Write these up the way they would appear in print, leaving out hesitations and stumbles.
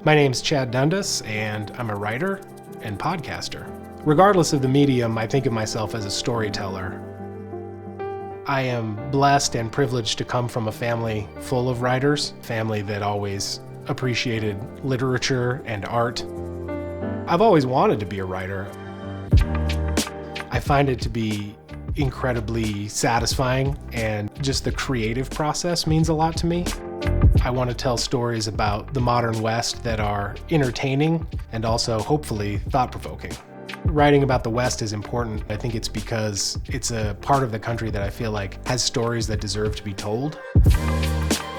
My name's Chad Dundas, and I'm a writer and podcaster. Regardless of the medium, I think of myself as a storyteller. I am blessed and privileged to come from a family full of writers, a family that always appreciated literature and art. I've always wanted to be a writer. I find it to be incredibly satisfying, and just the creative process means a lot to me. I want to tell stories about the modern West that are entertaining and also hopefully thought-provoking. Writing about the West is important. I think it's because it's a part of the country that I feel like has stories that deserve to be told.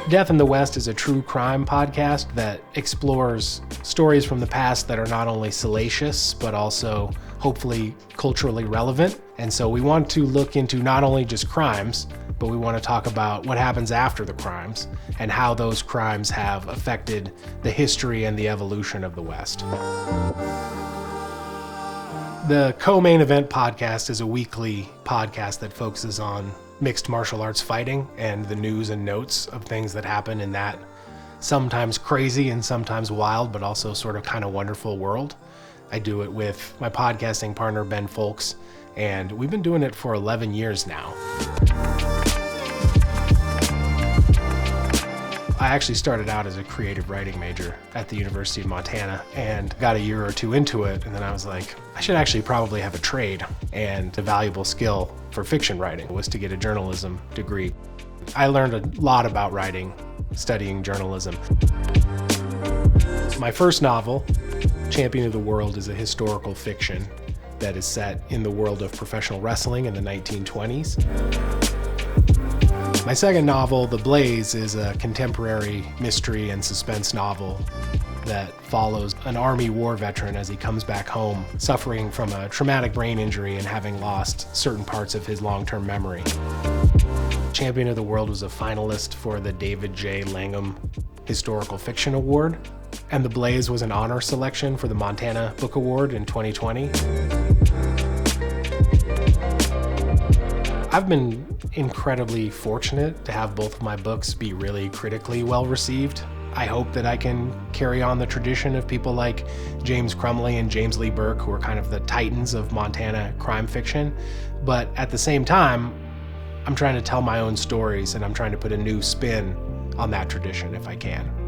Death in the West is a true crime podcast that explores stories from the past that are not only salacious, but also hopefully culturally relevant. And so we want to look into not only just crimes, but we want to talk about what happens after the crimes and how those crimes have affected the history and the evolution of the West. The Co-Main Event podcast is a weekly podcast that focuses on mixed martial arts fighting and the news and notes of things that happen in that sometimes crazy and sometimes wild, but also sort of kind of wonderful world. I do it with my podcasting partner, Ben Folks, and we've been doing it for 11 years now. I actually started out as a creative writing major at the University of Montana and got a year or two into it, and then I was like, I should actually probably have a trade, and a valuable skill for fiction writing was to get a journalism degree. I learned a lot about writing, studying journalism. My first novel, Champion of the World, is a historical fiction that is set in the world of professional wrestling in the 1920s. My second novel, The Blaze, is a contemporary mystery and suspense novel that follows an Army war veteran as he comes back home, suffering from a traumatic brain injury and having lost certain parts of his long-term memory. Champion of the World was a finalist for the David J. Langham Historical Fiction Award, and The Blaze was an honor selection for the Montana Book Award in 2020. I've been incredibly fortunate to have both of my books be really critically well received. I hope that I can carry on the tradition of people like James Crumley and James Lee Burke, who are kind of the titans of Montana crime fiction. But at the same time, I'm trying to tell my own stories, and I'm trying to put a new spin on that tradition if I can.